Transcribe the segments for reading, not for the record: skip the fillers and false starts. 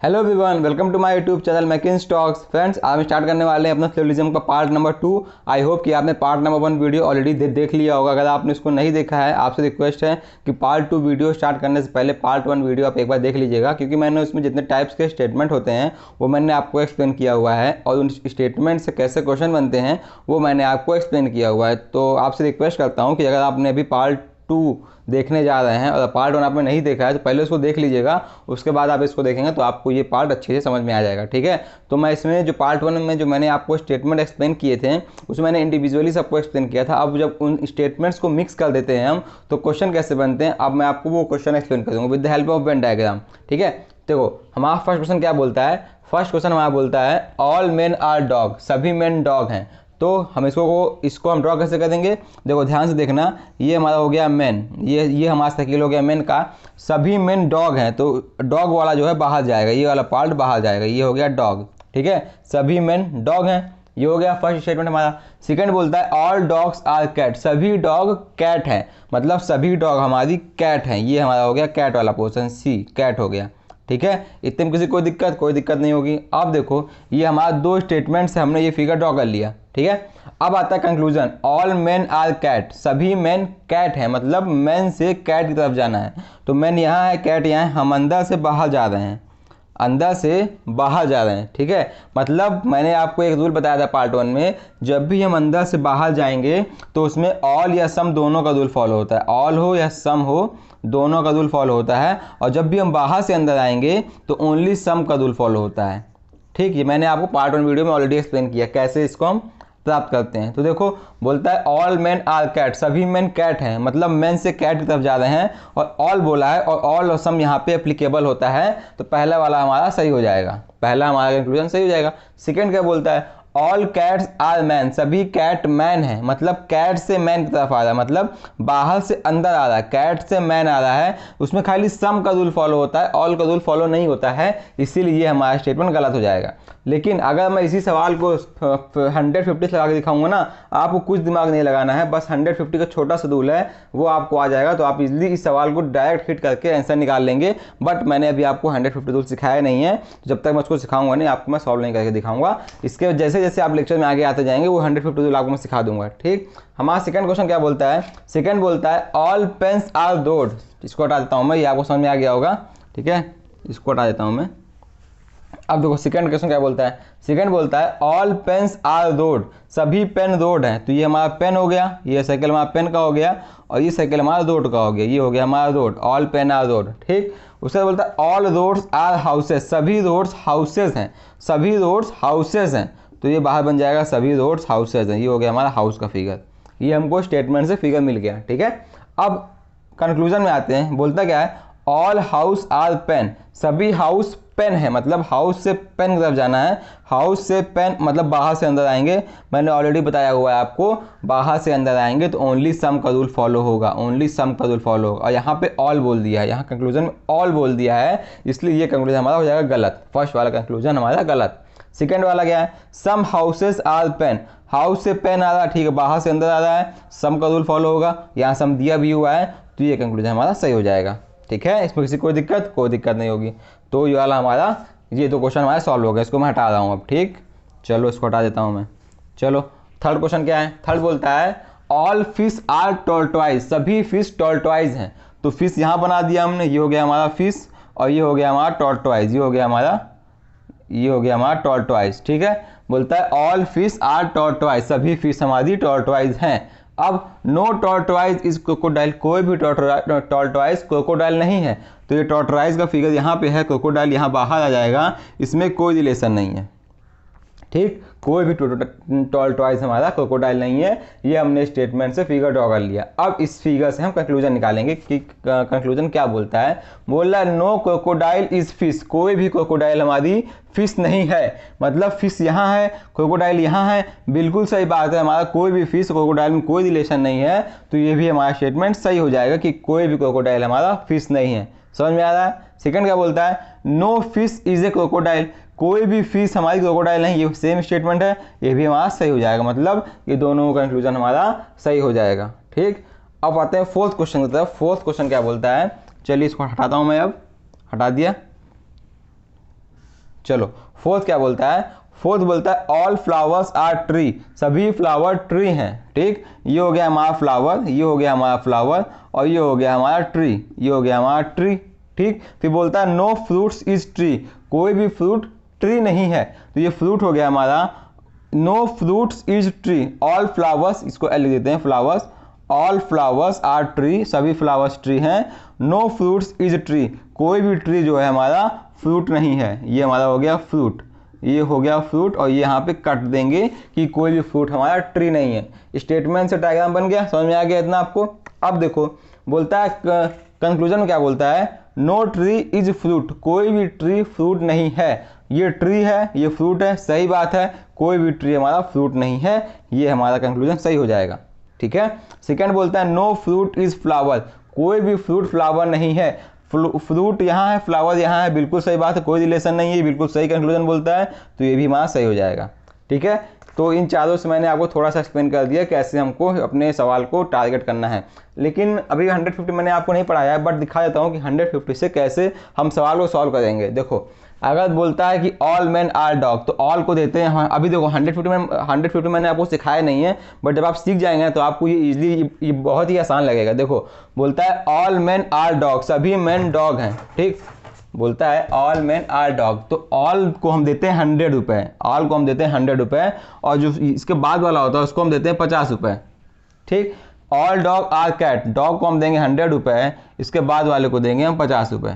Hello everyone, welcome to my YouTube channel making stocks. Friends, आज हम start करने वाले हैं अपना सिलोजिज्म का पार्ट नंबर 2। आई होप कि आपने पार्ट नंबर 1 वीडियो ऑलरेडी देख लिया होगा। अगर आपने इसको नहीं देखा है, आपसे रिक्वेस्ट है कि पार्ट 2 वीडियो स्टार्ट करने से पहले पार्ट 1 वीडियो आप एक बार देख लीजिएगा, क्योंकि मैंने उसमें जितने टाइप्स के स्टेटमेंट होते हैं वो मैंने आपको एक्सप्लेन किया हुआ है, और उन स्टेटमेंट से कैसे क्वेश्चन बनते हैं वो मैंने आपको एक्सप्लेन किया हुआ है। तो आपसे रिक्वेस्ट करता हूँ कि अगर आपने अभी पार्ट 2 देखने जा रहे हैं और पार्ट 1 आपने नहीं देखा है तो पहले उसको देख लीजिएगा, उसके बाद आप इसको देखेंगे तो आपको ये पार्ट अच्छे से समझ में आ जाएगा। ठीक है, तो मैं इसमें जो पार्ट 1 में जो मैंने आपको स्टेटमेंट एक्सप्लेन किए थे उसमें मैंने इंडिविजुअली सबको एक्सप्लेन किया था। अब जब उन स्टेटमेंट्स को मिक्स कर देते हैं हम तो क्वेश्चन कैसे बनते हैं, अब मैं आपको वो क्वेश्चन एक्सप्लेन करूँगा with the help of Venn diagram. ठीक है, देखो हमारा फर्स्ट क्वेश्चन क्या बोलता है। फर्स्ट क्वेश्चन हमारा बोलता है ऑल मेन आर डॉग, सभी मेन डॉग हैं। तो हम इसको हम ड्रॉ कैसे करेंगे, देखो ध्यान से देखना। ये हमारा हो गया मेन, ये हमारा साइकिल हो गया मेन का। सभी मेन डॉग हैं तो डॉग वाला जो है बाहर जाएगा, ये वाला पार्ट बाहर जाएगा, ये हो गया डॉग। ठीक है, सभी मेन डॉग हैं, ये हो गया फर्स्ट स्टेटमेंट हमारा। सेकंड बोलता है ऑल डॉग्स आर कैट, सभी डॉग कैट हैं, मतलब सभी डॉग हमारी कैट हैं, ये हमारा हो गया कैट वाला पोर्शन, सी कैट हो गया। ठीक है, इतने में किसी कोई दिक्कत नहीं होगी। अब देखो ये हमारा 2 स्टेटमेंट से हमने ये फिगर ड्रॉ कर लिया। ठीक है, अब आता है conclusion, all men are cat, सभी मेन कैट हैं, मतलब मेन से कैट की तरफ जाना है। तो मेन यहाँ है, कैट यहाँ है, हम अंदर से बाहर जा रहे हैं, अंदर से बाहर जा रहे हैं। ठीक है, मतलब मैंने आपको एक रूल बताया था पार्ट 1 में, जब भी हम अंदर से बाहर जाएंगे तो उसमें ऑल या सम दोनों का रूल फॉलो होता है, ऑल हो या सम हो दोनों का रूल फॉलो होता है। और जब भी हम बाहर से अंदर आएंगे तो ओनली सम का रूल फॉलो होता है। ठीक है, मैंने आपको पार्ट 1 वीडियो में ऑलरेडी एक्सप्लेन किया कैसे इसको हम प्राप्त करते हैं। तो देखो बोलता है ऑल मेन आर कैट, सभी मेन कैट हैं, मतलब मेन से कैट की तरफ जा रहे हैं, और ऑल बोला है और ऑल और सम यहाँ पे एप्लीकेबल होता है, तो पहला वाला हमारा सही हो जाएगा, पहला हमारा कंक्लूजन सही हो जाएगा। सेकंड क्या बोलता है ऑल कैट्स आर मैन, सभी कैट मैन है, मतलब कैट से मैन की तरफ आ रहा है, मतलब बाहर से अंदर आ रहा है, कैट से मैन आ रहा है। उसमें खाली सम का रूल फॉलो होता है, ऑल का रूल फॉलो नहीं होता है, इसीलिए ये हमारा स्टेटमेंट गलत हो जाएगा। लेकिन अगर मैं इसी सवाल को 150 लगा के दिखाऊंगा ना, आपको कुछ दिमाग नहीं लगाना है, बस 150 का छोटा सा रूल है वो आपको आ जाएगा, तो आप इजीली इस सवाल को डायरेक्ट हिट करके आंसर निकाल लेंगे। बट मैंने अभी आपको 150 रूल सिखाया नहीं है, जब तक मैं उसको सिखाऊंगा नहीं आपको मैं सॉल्व नहीं करके दिखाऊंगा। इसके जैसे जैसे आप लेक्चर में आगे आते जाएंगे वो 150 रूल आपको मैं सिखा दूंगा। ठीक, हमारा सेकंड क्वेश्चन क्या बोलता है, सेकंड बोलता है ऑल पेन्स आर रोड, इसको हटा देता हूँ मैं, ये आपको समझ में आ गया होगा। ठीक है, इसको हटा देता हूँ मैं। अब देखो सेकंड क्वेश्चन क्या बोलता है, सेकंड बोलता है ऑल पेन्स आर रोड, सभी पेन रोड हैं। तो ये हमारा पेन हो गया, ये साइकिल हमारा पेन का हो गया, और ये साइकिल हमारा रोड का हो गया, ये हो गया हमारा road, all pen are road. ठीक, उसके बाद बोलता है ऑल रोड्स आर हाउसेस, सभी रोड्स हाउसेस हैं, सभी रोड्स हाउसेस हैं। तो ये बाहर बन जाएगा सभी रोड्स हाउसेस हैं, ये हो गया हमारा हाउस का फिगर, ये हमको स्टेटमेंट से फिगर मिल गया। ठीक है, अब कंक्लूजन में आते हैं, बोलता क्या है ऑल हाउस आर पेन, सभी हाउस पेन है, मतलब हाउस से पेन की तरफ जाना है, हाउस से पेन मतलब बाहर से अंदर आएंगे। मैंने ऑलरेडी बताया हुआ है आपको, बाहर से अंदर आएंगे तो ओनली सम का रूल फॉलो होगा, ओनली सम का रूल फॉलो होगा। और यहाँ पे ऑल बोल दिया है, यहाँ कंक्लूजन में ऑल बोल दिया है, इसलिए ये कंक्लूजन हमारा हो जाएगा गलत, फर्स्ट वाला कंक्लूजन हमारा गलत। सेकेंड वाला क्या है सम हाउसेस आर पेन, हाउस से पेन आ रहा है, ठीक है, बाहर से अंदर आ रहा है, सम का रूल फॉलो होगा, यहाँ सम दिया भी हुआ है, तो ये कंक्लूजन हमारा सही हो जाएगा। ठीक है, इसमें किसी कोई दिक्कत नहीं होगी। तो ये वाला हमारा, ये 2 क्वेश्चन हमारे सॉल्व हो गए, इसको मैं हटा रहा हूँ अब। ठीक, चलो इसको हटा देता हूँ मैं। चलो थर्ड क्वेश्चन क्या है, थर्ड बोलता है ऑल फिश आर टॉर्टोइज, सभी फिश टॉर्टोइज हैं। तो फिश यहाँ बना दिया हमने, ये हो गया हमारा फिश, और ये हो गया हमारा टॉर्टोइज, ये हो गया हमारा टॉर्टोइज। ठीक है, बोलता है ऑल फिश आर टॉर्टोइज, सभी फिश हमारी टॉर्टोइज हैं। अब नो टॉर्टोइज इज क्रोकोडाइल, कोई भी टॉर्टोइज क्रोकोडाइल नहीं है, तो ये टॉर्टोइज का फिगर यहाँ पे है, क्रोकोडाइल यहाँ बाहर आ जाएगा, इसमें कोई रिलेशन नहीं है। ठीक, कोई भी टॉर्टोइज हमारा क्रोकोडाइल नहीं है, ये हमने स्टेटमेंट से फिगर ड्रॉ कर लिया। अब इस फिगर से हम कंक्लूजन निकालेंगे कि कंक्लूजन क्या बोलता है। बोल रहा है नो क्रोकोडाइल इज फिश, कोई भी क्रोकोडाइल हमारी फिश नहीं है, मतलब फिश यहाँ है क्रोकोडाइल यहाँ है, बिल्कुल सही बात है, हमारा कोई भी फिश क्रोकोडाइल में कोई रिलेशन नहीं है, तो ये भी हमारा स्टेटमेंट सही हो जाएगा कि कोई भी क्रोकोडाइल हमारा फिश नहीं है। समझ में आ रहा है। सेकंड क्या बोलता है no fish is a crocodile, कोई भी फिश हमारी क्रोकोडाइल नहीं, ये सेम स्टेटमेंट है, ये भी हमारा सही हो जाएगा, मतलब ये दोनों कंक्लूजन हमारा सही हो जाएगा। ठीक, अब आते हैं फोर्थ क्वेश्चन की तरफ। फोर्थ क्वेश्चन क्या बोलता है, चलिए इसको हटाता हूँ मैं, अब हटा दिया। चलो फोर्थ क्या बोलता है, फोर्थ बोलता है ऑल फ्लावर्स आर ट्री, सभी फ्लावर ट्री हैं। ठीक, ये हो गया हमारा फ्लावर, ये हो गया हमारा फ्लावर, और ये हो गया हमारा ट्री, ये हो गया हमारा ट्री। ठीक, फिर बोलता है नो फ्रूट्स इज ट्री, कोई भी फ्रूट ट्री नहीं है, तो ये फ्रूट हो गया हमारा no fruits is tree. All flowers, इसको लिख देते हैं flowers, all flowers are tree, सभी फ्लावर्स ट्री हैं। नो फ्रूट्स इज ट्री, कोई भी ट्री जो है हमारा फ्रूट नहीं है। ये हमारा हो गया फ्रूट, ये हो गया फ्रूट, और ये यहाँ पे कट देंगे कि कोई भी फ्रूट हमारा ट्री नहीं है। स्टेटमेंट से डायग्राम बन गया, समझ में आ गया इतना आपको। अब देखो बोलता है कंक्लूजन में क्या बोलता है, नो ट्री इज फ्रूट, कोई भी ट्री फ्रूट नहीं है। ये ट्री है, ये फ्रूट है, सही बात है, कोई भी ट्री हमारा फ्रूट नहीं है, ये हमारा कंक्लूजन सही हो जाएगा। ठीक है, सेकंड बोलता है नो फ्रूट इज फ्लावर, कोई भी फ्रूट फ्लावर नहीं है। फ्रूट यहाँ है, फ्लावर यहाँ है, बिल्कुल सही बात है, कोई रिलेशन नहीं है, बिल्कुल सही कंक्लूजन बोलता है, तो ये भी हमारा सही हो जाएगा। ठीक है, तो इन चारों से मैंने आपको थोड़ा सा एक्सप्लेन कर दिया कैसे हमको अपने सवाल को टारगेट करना है। लेकिन अभी 150 मैंने आपको नहीं पढ़ाया है, बट दिखा देता हूँ कि 150 से कैसे हम सवाल को सॉल्व करेंगे। देखो अगर बोलता है कि ऑल मैन आर डॉग, तो ऑल को देते हैं, हाँ अभी देखो 150 मैंने आपको सिखाया नहीं है, बट जब आप सीख जाएंगे तो आपको ये इजीली, ये बहुत ही आसान लगेगा। देखो बोलता है ऑल मैन आर डॉग, सभी मैन डॉग हैं। ठीक, बोलता है ऑल मैन आर डॉग, तो ऑल को हम देते हैं 100 रुपये, ऑल को हम देते हैं 100 रुपये, और जो इसके बाद वाला होता है उसको हम देते हैं 50 रुपये। ठीक, all dog are cat, dog को हम देंगे 100 रुपये, इसके बाद वाले को देंगे हम 50 रुपये।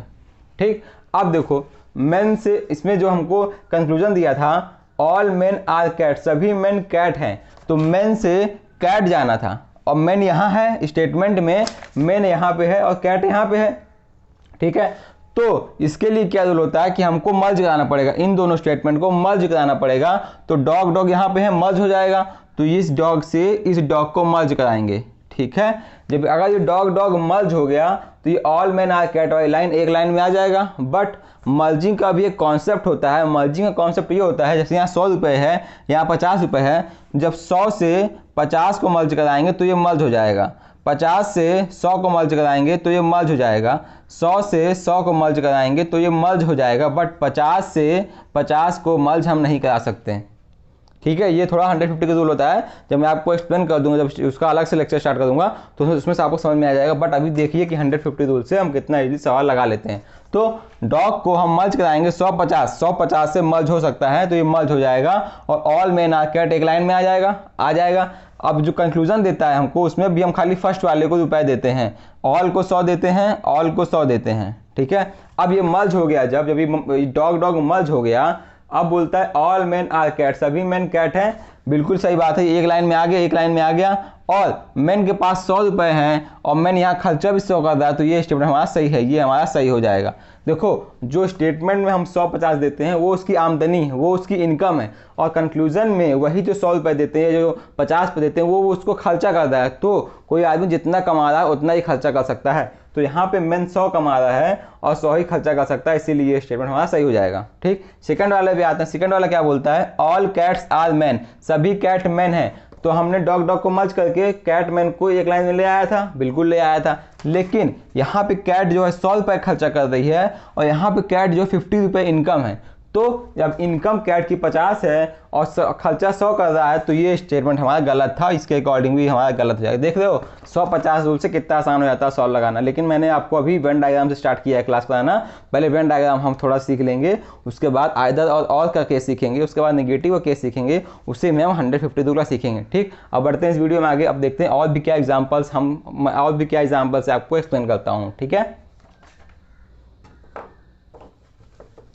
ठीक, अब देखो मेन से इसमें जो हमको कंक्लूजन दिया था ऑल मेन आर कैट, सभी मेन कैट हैं, तो मेन से कैट जाना था, और मेन यहाँ है स्टेटमेंट में, मेन यहाँ पे है और कैट यहाँ पे है। ठीक है, तो इसके लिए क्या रूल होता है कि हमको मर्ज कराना पड़ेगा, इन दोनों स्टेटमेंट को मर्ज कराना पड़ेगा। तो डॉग डॉग यहाँ पे है, मर्ज हो जाएगा, तो इस डॉग से इस डॉग को मर्ज कराएंगे। ठीक है, जब अगर ये डॉग डॉग मर्ज हो गया तो ये ऑल मैन आर कैट वाली लाइन एक लाइन में आ जाएगा। बट मर्जिंग का भी एक कॉन्सेप्ट होता है, मर्जिंग का कॉन्सेप्ट ये होता है, जैसे यहाँ 100 रुपये है, यहाँ 50 रुपये है, जब 100 से 50 को मर्ज कराएंगे तो ये मर्ज हो जाएगा, 50 से 100 को मर्ज कराएंगे तो ये मर्ज हो जाएगा, 100 से 100 को मर्ज कराएंगे तो ये मर्ज हो जाएगा, बट 50 से 50 को मर्ज हम नहीं करा सकते। ठीक है, ये थोड़ा 150 का रूल होता है, जब मैं आपको एक्सप्लेन कर दूंगा, जब उसका अलग से लेक्चर स्टार्ट कर दूंगा तो उसमें से आपको समझ में आ जाएगा। बट अभी देखिए कि 150 रूल से हम कितना इजीली सवाल लगा लेते हैं। तो डॉग को हम मर्ज कराएंगे 150 से मर्ज हो सकता है, तो ये मर्ज हो जाएगा, और ऑल मैन आर कैट एक लाइन में आ जाएगा। अब जो कंक्लूजन देता है हमको, उसमें भी हम खाली फर्स्ट वाले को रुपए देते हैं, ऑल को 100 देते हैं, ऑल को 100 देते हैं। ठीक है, अब ये मर्ज हो गया, जब ये डॉग डॉग मर्ज हो गया, अब बोलता है ऑल मैन आर कैट, सभी मैन कैट हैं, बिल्कुल सही बात है, एक लाइन में आ गया, एक लाइन में आ गया, और मैन के पास 100 रुपये हैं और मैन यहाँ खर्चा भी 100 कर रहा है, तो ये स्टेटमेंट हमारा सही है, ये हमारा सही हो जाएगा। देखो जो स्टेटमेंट में हम 150 देते हैं वो उसकी आमदनी है, वो उसकी इनकम है, और कंक्लूजन में वही जो 100 रुपये देते हैं, जो 50 पे देते हैं, वो उसको खर्चा कर रहा है। तो कोई आदमी जितना कमा रहा है उतना ही खर्चा कर सकता है, तो यहाँ पे मैन 100 कमा रहा है और 100 ही खर्चा कर सकता है, इसीलिए ये स्टेटमेंट हमारा सही हो जाएगा। ठीक, सेकंड वाले भी आते हैं। सेकंड वाला क्या बोलता है, ऑल कैट्स आर मैन, सभी कैट मैन हैं। तो हमने डॉग डॉग को मर्ज करके कैट मैन को एक लाइन में ले आया था, बिल्कुल ले आया था, लेकिन यहाँ पे कैट जो है 100 रुपये खर्चा कर रही है, और यहाँ पे कैट जो 50 रुपये इनकम है। तो जब इनकम कैट की 50 है और खर्चा 100 कर रहा है, तो ये स्टेटमेंट हमारा गलत था, इसके अकॉर्डिंग भी हमारा गलत हो जाएगा। देख रहे हो 150 रूल से कितना आसान हो जाता है सॉल्व लगाना। लेकिन मैंने आपको अभी वेन डायग्राम से स्टार्ट किया है क्लास कराना, पहले वेन डायग्राम हम थोड़ा सीख लेंगे, उसके बाद आइदर और का केस सीखेंगे, उसके बाद नेगेटिव का केस सीखेंगे, उससे में हम 150 रूल का सीखेंगे। ठीक, अब बढ़ते हैं इस वीडियो में आगे, अब देखते हैं और भी क्या एग्जाम्पल्स आपको एक्सप्लेन करता हूँ। ठीक है,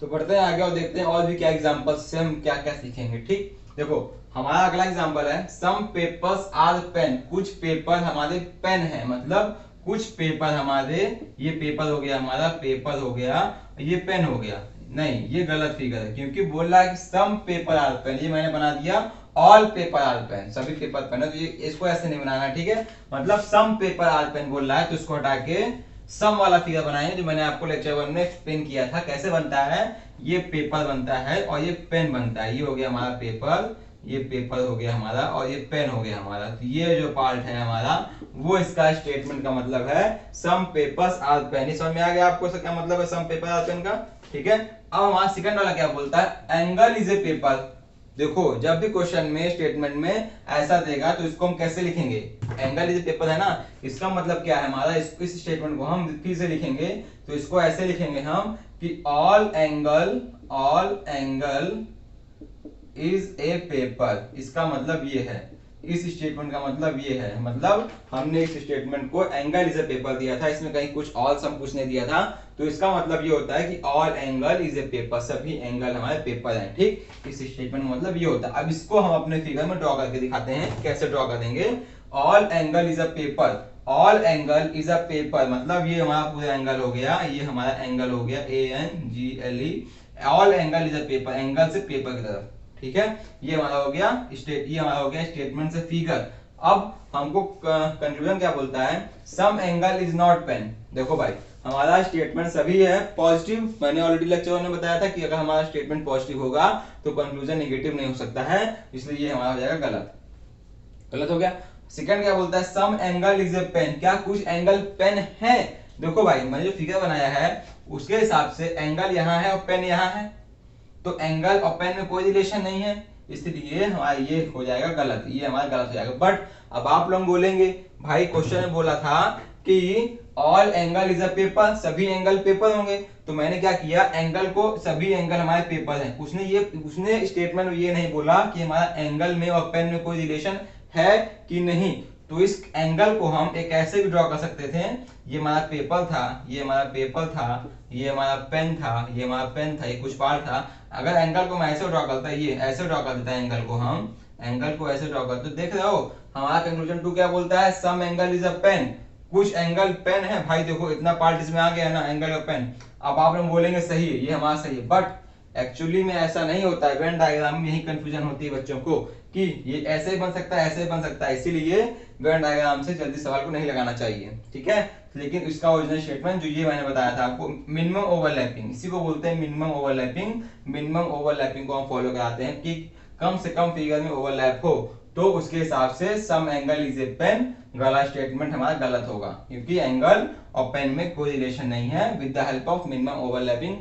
तो बढ़ते हैं आगे और देखते हैं और भी क्या एग्जांपल्स से हम क्या क्या सीखेंगे। ठीक, देखो हमारा अगला एग्जांपल है सम पेपर्स आर पेन, कुछ पेपर हमारे पेन है, मतलब कुछ पेपर हमारे, ये पेपर हो गया हमारा, पेपर हो गया, ये पेन हो गया। नहीं, ये गलत फिगर है, क्योंकि बोल रहा है कि सम पेपर आर पेन, ये मैंने बना दिया ऑल पेपर आर पेन, सभी पेपर पेन है, तो ये इसको ऐसे नहीं बनाना। ठीक है, मतलब सम पेपर आर पेन बोल रहा है, तो इसको हटा के सम वाला फिगर बनाएंगे, जो मैंने आपको लेक्चर 1 में एक्सप्लेन किया था कैसे बनता है। ये पेपर बनता है और ये पेन बनता है, ये हो गया हमारा पेपर, ये पेपर हो गया हमारा, और ये पेन हो गया हमारा। तो ये जो पार्ट है हमारा, वो इसका स्टेटमेंट का मतलब है सम पेपर्स आर पेन। समझ में आ गया आपको क्या मतलब है सम पेपर आर पेन का। ठीक है। अब हमारा सेकंड वाला क्या बोलता है, एंगल इज ए पेपर। देखो जब भी क्वेश्चन में स्टेटमेंट में ऐसा देगा तो इसको हम कैसे लिखेंगे, एंगल इज ए पेपर है ना, इसका मतलब क्या है हमारा, इस स्टेटमेंट को हम फिर से लिखेंगे तो इसको ऐसे लिखेंगे हम कि all angle is A paper. इसका मतलब ये है, इस स्टेटमेंट का मतलब ये है, मतलब हमने इस स्टेटमेंट को एंगल इज ए पेपर दिया था, इसमें कहीं कुछ और सम कुछ नहीं दिया था, तो इसका मतलब ये होता है कि all angle is A paper, सभी एंगल हमारे पेपर हैं। ठीक, इस स्टेटमेंट का मतलब ये होता है। अब इसको हम अपने फिगर में ड्रॉ करके दिखाते हैं, कैसे ड्रॉ कर देंगे। All angle is a paper, all angle is a paper मतलब ये हमारा पूरा एंगल हो गया, ये हमारा एंगल हो गया ANGLE। All angle is a paper, angle से पेपर की तरफ, ठीक है। ये हमारा हो गया ये हमारा हो गया स्टेटमेंट से फिगर। अब हमको कंक्लूजन क्या बोलता है, some angle is not pen. देखो भाई हमारा स्टेटमेंट सभी है पॉजिटिव, मैंने ऑलरेडी लेक्चर में बताया था कि अगर हमारा स्टेटमेंट पॉजिटिव होगा तो कंक्लूजन नेगेटिव नहीं हो सकता है, इसलिए ये हमारा हो जाएगा गलत, गलत हो गया। सेकंड क्या बोलता है, some angle is a pen, क्या कुछ एंगल पेन है। देखो भाई मैंने जो फिगर बनाया है उसके हिसाब से एंगल यहाँ है और पेन यहाँ है, तो एंगल और पेन में कोई रिलेशन नहीं है, इसलिए हमारा ये हो जाएगा गलत, ये हमारा गलत हो जाएगा। बट अब आप लोग बोलेंगे भाई क्वेश्चन में बोला था कि all angle is a paper, सभी एंगल पेपर होंगे, तो मैंने क्या किया, एंगल को सभी एंगल हमारे पेपर हैं। उसने स्टेटमेंट में ये नहीं बोला कि हमारा एंगल में और पेन में कोई रिलेशन है कि नहीं, तो इस एंगल को हम एक ऐसे भी ड्रॉ कर सकते थे, ये हमारा पेपर था, ये हमारा पेपर था, ये हमारा पेन था, ये हमारा पेन था, ये कुछ पार्ट था। अगर एंगल को मैं ऐसे ड्रॉ करता, ये ऐसे ड्रॉ कर देता है एंगल को, हम एंगल को ऐसे ड्रॉ करते, देख रहे हो हमारा कंक्लूजन 2 क्या बोलता है, some angle is a pen, कुछ एंगल पेन है। भाई देखो इतना पार्ट इसमें आ गया है ना एंगल और पेन। अब आप लोग बोलेंगे सही है, ये हमारा सही है, बट एक्चुअली में ऐसा नहीं होता है। वेन डायग्राम में यही कंफ्यूजन होती है बच्चों को कि ये ऐसे बन सकता है, ऐसे बन सकता है, इसीलिए वेन डायग्राम से जल्दी सवाल को नहीं लगाना चाहिए, ठीक है। लेकिन इसका ओरिजिनल स्टेटमेंट जो ये मैंने बताया था आपको, मिनिमम ओवरलैपिंग, इसी को बोलते हैं मिनिमम ओवरलैपिंग। मिनिमम ओवरलैपिंग को हम फॉलो कराते हैं कि कम से कम फिगर में ओवरलैप हो, तो उसके हिसाब से some angle is a pen, गलत स्टेटमेंट हमारा गलत होगा, क्योंकि एंगल और पेन में कोई रिलेशन नहीं है with the help of minimum overlapping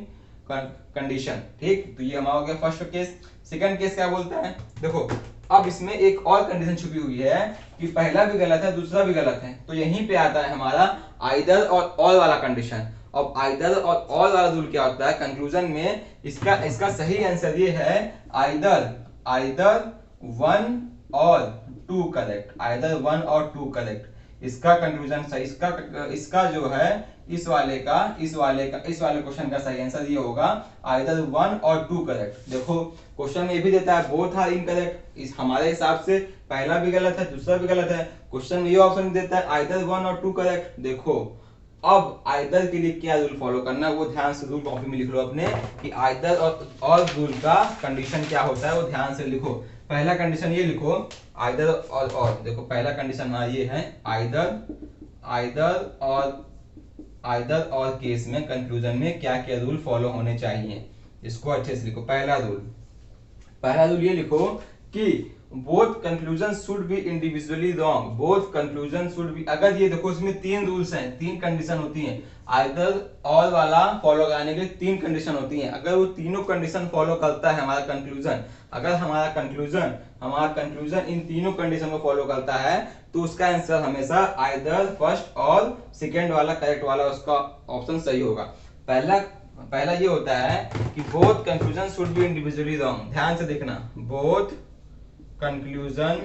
condition. ठीक, तो ये हमारा हो गया फर्स्ट केस। सेकंड केस क्या बोलता है, देखो अब इसमें एक और कंडीशन छुपी हुई है कि पहला भी गलत है दूसरा भी गलत है, तो यहीं पे आता है हमारा आइदर और ऑल वाला कंडीशन। अब आइदर और ऑल वाला रूल क्या होता है कंक्लूजन में, इसका सही आंसर ये है आइदर 1 और 2 करेक्ट, आइदर 1 और 2 करेक्ट। इसका कंक्लूजन सही, इसका जो है इस वाले क्वेश्चन का सही आंसर ये होगा आइदर 1 और 2 करेक्ट। देखो क्वेश्चन में ये भी देता है बोथ आर इनकरेक्ट, इस हमारे हिसाब से पहला भी गलत है दूसरा भी गलत है। क्वेश्चन में ये ऑप्शन देता है आइदर 1 और 2 करेक्ट। देखो अब आइदर के लिए क्या रूल फॉलो करना है वो ध्यान से रूल कॉपी में लिख लो अपने, कि आइदर और रूल का कंडीशन क्या होता है वो ध्यान से लिखो। पहला कंडीशन ये लिखो आइदर और देखो पहला कंडीशन हमारा ये है आइदर और केस में कंक्लूजन में क्या क्या रूल फॉलो होने चाहिए, इसको अच्छे से लिखो। पहला रूल ये लिखो कि both conclusion should be individually wrong, both conclusion should be, अगर ये देखो इसमें 3 रूल्स हैं, 3 कंडीशन होती हैं, आइदर ऑल वाला फॉलो कराने के लिए 3 कंडीशन होती हैं। अगर वो तीनों कंडीशन फॉलो करता है हमारा कंक्लूजन, अगर हमारा कंक्लूजन इन तीनों कंडीशन को फॉलो करता है तो उसका आंसर हमेशा आइदर फर्स्ट और सेकंड वाला करेक्ट वाला उसका ऑप्शन सही होगा। पहला ये होता है कि both conclusion should be individually wrong, ध्यान से देखना, both conclusion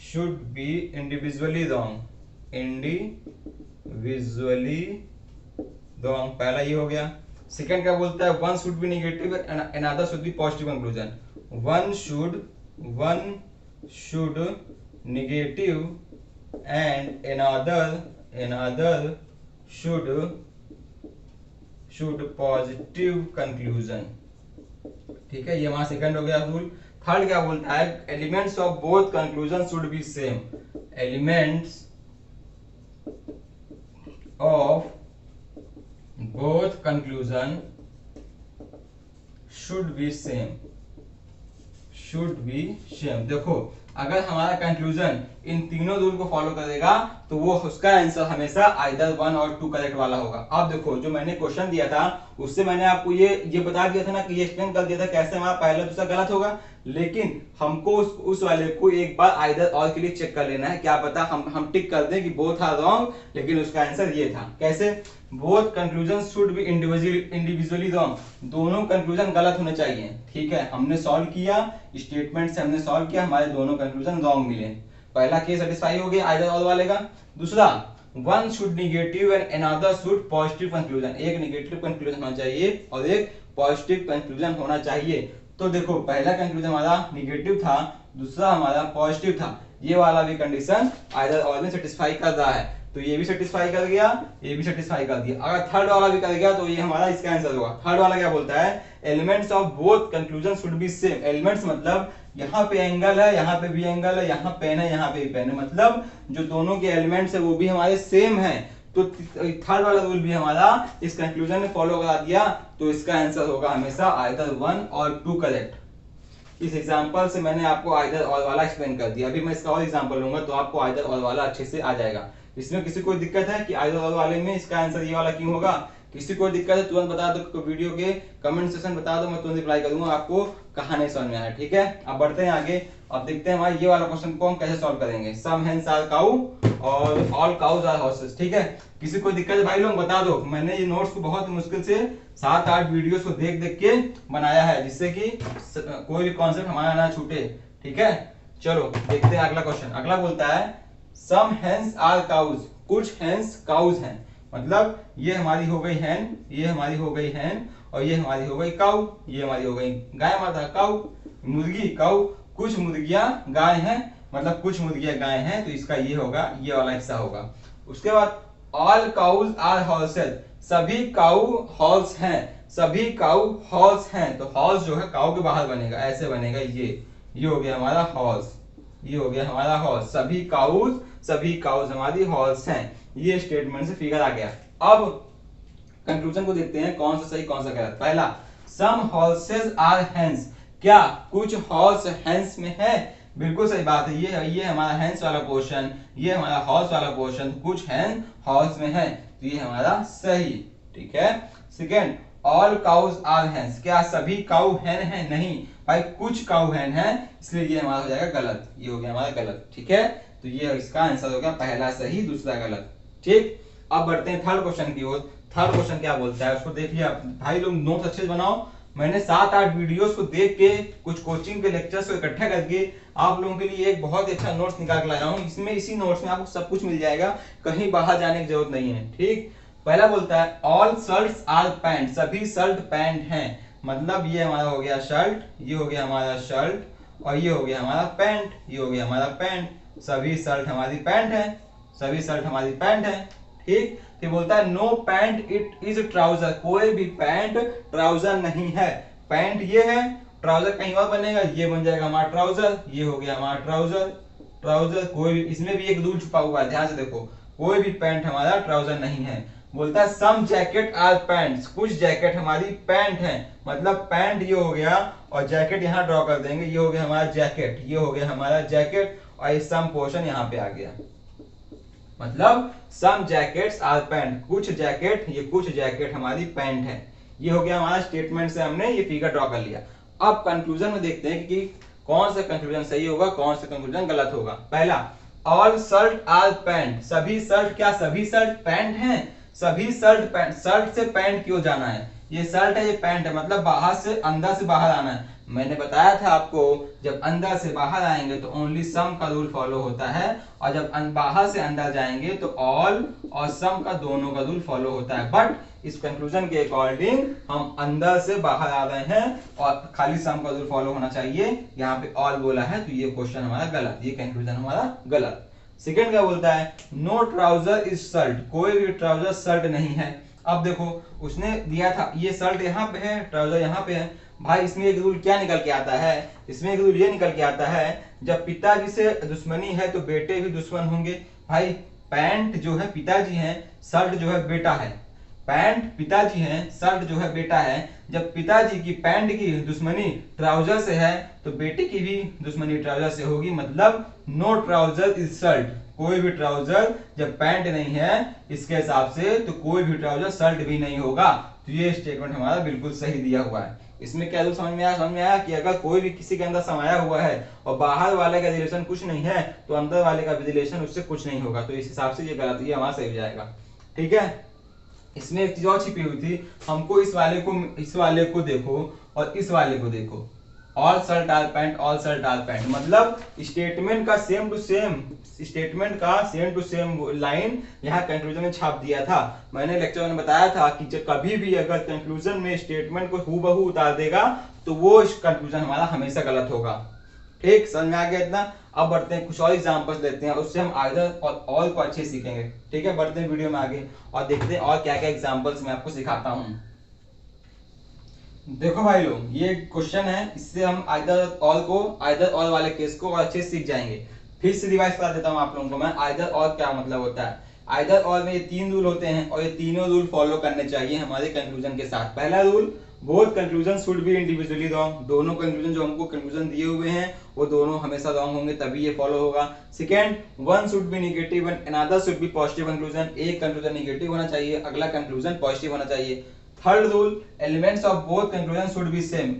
should be individually wrong, पहला ये हो गया। सेकंड क्या बोलता है, one should be negative and another should be positive conclusion, one should negative and another should positive conclusion. ठीक है, ये हमारा सेकंड हो गया रूल। थर्ड क्या बोलता है, elements of both conclusion should be same, elements of both conclusion should be same। देखो अगर हमारा कंक्लूजन इन तीनों रूल को फॉलो करेगा तो वो उसका आंसर हमेशा आइदर 1 और 2 करेक्ट वाला होगा। अब देखो जो मैंने क्वेश्चन दिया था उससे मैंने आपको ये बता दिया था ना कि ये एक्सप्लेन कर दिया था कैसे हमारा पहला दूसरा गलत होगा, लेकिन हमको उस वाले को एक बार आइदर और के लिए चेक कर लेना है। क्या पता हम टिक कर दें कि बोथ आर रॉन्ग, लेकिन उसका आंसर ये था। कैसे? Both conclusion should be individually wrong, दोनों कंक्लूजन गलत होने चाहिए। ठीक है, हमने सॉल्व किया, स्टेटमेंट से हमने सॉल्व किया, हमारे दोनों कंक्लूजन रॉन्ग मिले। पहला केस सेटिस्फाई हो गया आइदर और वाले का। दूसरा, one should negative and another should positive conclusion, एक निगेटिव कंक्लूजन होना चाहिए और एक पॉजिटिव कंक्लूजन होना चाहिए। तो देखो पहला कंक्लूजन हमारा निगेटिव था, दूसरा हमारा पॉजिटिव था, ये वाला भी कंडीशन आइदर और में सेटिस्फाई कर रहा है, तो ये भी सेटिस्फाई कर गया, ये भी सेटिस्फाई कर दिया। अगर थर्ड वाला भी कर गया तो ये हमारा इसका आंसर होगा। थर्ड वाला क्या बोलता है? Elements of both conclusion should be same. Elements मतलब यहाँ पे एंगल है, यहाँ पे भी एंगल है, यहाँ पेन है, यहाँ पे भी पेन है, मतलब जो दोनों के एलिमेंट्स है वो भी हमारे सेम है। तो थर्ड वाला रूल भी हमारा इस कंक्लूजन ने फॉलो करा दिया, तो इसका आंसर होगा हमेशा आइदर 1 और 2 करेक्ट। इस एग्जांपल से मैंने आपको आइदर और वाला एक्सप्लेन कर दिया। अभी मैं इसका और एग्जांपल लूंगा तो आपको आइदर और वाला अच्छे से आ जाएगा। इसमें किसी को दिक्कत है कि आइदर और वाले में इसका आंसर ये वाला क्यों होगा? किसी को दिक्कत है तुरंत बता दो, वीडियो के कमेंट सेक्शन बता दो, मैं तुरंत रिप्लाई करूंगा आपको कहां नहीं समझ में आया। ठीक है, अब बढ़ते हैं आगे। अब देखते हैं हमारे ये वाला क्वेश्चन को हम कैसे सॉल्व करेंगे। सम हेन्स आर काऊ और ऑल काउज आर हॉर्सेस। ठीक है, किसी को दिक्कत है भाई लोग बता दो। मैंने ये नोट्स को बहुत मुश्किल से 7-8 वीडियोस को देख देख के बनाया है, जिससे कि कोई भी कॉन्सेप्ट हमारा ना छूटे। ठीक है, चलो देखते हैं अगला क्वेश्चन। अगला बोलता है सम हेन्स आर काउज, कुछ हेन्स काउज हैं, मतलब ये हमारी हो गई हैन, ये हमारी हो गई हैन, और ये हमारी हो गई काऊ, ये हमारी हो गई गाय माता काऊ, मुर्गी काऊ, कुछ मुर्गियां गाय हैं, मतलब कुछ मुर्गियां गाय हैं, तो इसका ये होगा, ये वाला हिस्सा होगा। उसके बाद ऑल काउज आर हॉर्सेस, सभी काऊ हॉर्स हैं, सभी काऊ हॉर्स हैं, तो हॉर्स जो है काऊ के बाहर बनेगा, ऐसे बनेगा, ये हो गया हमारा हॉर्स, ये हो गया हमारा हॉर्स। सभी काउज हमारी हॉर्स हैं, ये स्टेटमेंट से फिगर आ गया। अब कंक्लूजन को देखते हैं कौन सा सही कौन सा गलत। पहला, सम हॉर्सेस आर हेन्स, क्या कुछ हॉर्स हेन्स में है? बिल्कुल सही बात है, ये हमारा हेन्स वाला पोर्शन, ये हमारा हॉर्स वाला पोर्शन, कुछ हैन हॉर्स में है, तो ये हमारा सही। ठीक है, second, all cows are hens, क्या सभी काउ हैन है? नहीं भाई, कुछ काउ हैन है, इसलिए ये हमारा हो जाएगा गलत, ये हो गया हमारा गलत। ठीक है, तो ये इसका आंसर हो गया, पहला सही दूसरा गलत। ठीक, अब बढ़ते हैं थर्ड क्वेश्चन की ओर। थर्ड क्वेश्चन क्या बोलता है उसको देखिए आप भाई लोग, नोट्स अच्छे से बनाओ। मैंने 7-8 वीडियोस को देख के, कुछ कोचिंग के लेक्चर्स को इकट्ठा करके आप लोगों के लिए एक बहुत ही अच्छा नोट्स निकाल के लाया हूं। इसमें इसी नोट्स में आपको सब कुछ मिल जाएगा, कहीं बाहर जाने की जरूरत नहीं है। ठीक, पहला बोलता है ऑल शर्ट्स आर पैंट, सभी शर्ट पैंट हैं, मतलब ये हमारा हो गया शर्ट, ये हो गया हमारा शर्ट, और ये हो गया हमारा पैंट, ये हो गया हमारा पैंट, सभी शर्ट हमारी पैंट है, सभी शर्ट हमारी पैंट है। ठीक, फिर बोलता है no pant it is trouser, कोई भी पैंट ट्राउजर नहीं है। पैंट ये है, ट्राउजर कहीं और बनेगा, ये बन जाएगा हमारा ट्राउजर, ये हो गया हमारा ट्राउजर, ट्राउजर कोई भी, इसमें भी एक रूल छुपा हुआ है, ध्यान से देखो, कोई भी पैंट हमारा ट्राउजर नहीं है। बोलता है सम जैकेट आर पैंट्स, कुछ जैकेट हमारी पैंट है, मतलब पैंट ये हो गया और जैकेट यहाँ ड्रॉ कर देंगे, ये हो गया हमारा जैकेट, ये हो गया हमारा जैकेट, और सम पोर्शन यहाँ पे आ गया, मतलब सम जैकेट्स आर पैंट, कुछ जैकेट, ये कुछ जैकेट हमारी पैंट है। ये हो गया हमारा स्टेटमेंट से हमने ये फिगर ड्रॉ कर लिया। अब कंक्लूजन में देखते हैं कि कौन सा कंक्लूजन सही होगा, कौन सा कंक्लूजन गलत होगा। पहला, ऑल शर्ट आर पैंट, सभी शर्ट, क्या सभी शर्ट पैंट हैं? सभी शर्ट पैंट, शर्ट से पैंट क्यों जाना है? ये शर्ट है, ये पैंट है, मतलब बाहर से अंदर से बाहर आना है। मैंने बताया था आपको, जब अंदर से बाहर आएंगे तो ओनली सम का रूल फॉलो होता है, और जब बाहर से अंदर जाएंगे तो ऑल और सम का दोनों का रूल फॉलो होता है। बट इस कंक्लूजन के अकॉर्डिंग हम अंदर से बाहर आ रहे हैं और खाली सम का रूल फॉलो होना चाहिए, यहाँ पे ऑल बोला है, तो ये क्वेश्चन हमारा गलत, ये कंक्लूजन हमारा गलत। सेकेंड क्या बोलता है, नो ट्राउजर इज शर्ट, कोई भी ट्राउजर शर्ट नहीं है। अब देखो उसने दिया था ये शर्ट यहाँ पे है, ट्राउजर यहाँ पे है, भाई इसमें एक रूल क्या निकल के आता है, इसमें एक रूल ये निकल के आता है, जब पिताजी से दुश्मनी है तो बेटे भी दुश्मन होंगे। भाई पैंट जो है पिताजी हैं, शर्ट जो है बेटा है, पैंट पिताजी हैं, शर्ट जो है बेटा है। जब पिताजी की पैंट की दुश्मनी ट्राउजर से है तो बेटे की भी दुश्मनी ट्राउजर से होगी, मतलब नो ट्राउजर इज शर्ट, कोई भी ट्राउजर जब पैंट नहीं है इसके हिसाब से तो कोई भी ट्राउजर शर्ट भी नहीं होगा। तो ये स्टेटमेंट हमारा बिल्कुल सही दिया हुआ है। इसमें क्या रूल समझ में आया? समझ में आया कि अगर कोई भी किसी के अंदर समाया हुआ है और बाहर वाले का रिलेशन कुछ नहीं है तो अंदर वाले का भी रिलेशन उससे कुछ नहीं होगा। तो इस हिसाब से ये गलत, ये हमारा सही हो जाएगा। ठीक है, इसमें एक चीज और छिपी हुई थी, हमको इस वाले को देखो और इस वाले को देखो, all shirt are pant, all shirt are pant, मतलब स्टेटमेंट का सेम टू सेम लाइन यहाँ कंक्लूजन में छाप दिया था। मैंने लेक्चर में बताया था कि जब कभी भी अगर कंक्लूजन में स्टेटमेंट को हूबहू उतार देगा तो वो कंक्लूजन हमारा हमेशा गलत होगा। ठीक, समझ में आ गया इतना? अब बढ़ते हैं, कुछ और एग्जांपल्स लेते हैं, उससे हम आइदर और ऑल को अच्छे सीखेंगे। ठीक है, बढ़ते हैं वीडियो में आगे और देखते हैं और क्या क्या एग्जांपल्स मैं आपको सिखाता हूँ। देखो भाई लोग, ये क्वेश्चन है, इससे हम आइदर ऑल वाले केस को और अच्छे से सीख जाएंगे। फिर से रिवाइज करा देता हूँ आप लोगों को मैं, आइदर ऑल क्या मतलब होता है। आइदर ऑल में ये 3 रूल होते हैं और ये तीनों रूल फॉलो करने चाहिए हमारे कंक्लूजन के साथ। पहला rule, both conclusion should be individually wrong, दोनों कंक्लूजन जो हमको कंक्लूजन दिए हुए हैं वो दोनों हमेशा रॉन्ग होंगे तभी ये फॉलो होगा। Second, one should be negative and another should be positive conclusion, एक कंक्लूजन नेगेटिव होना चाहिए, अगला कंक्लूजन पॉजिटिव होना चाहिए। Third rule, elements of both conclusion should be same,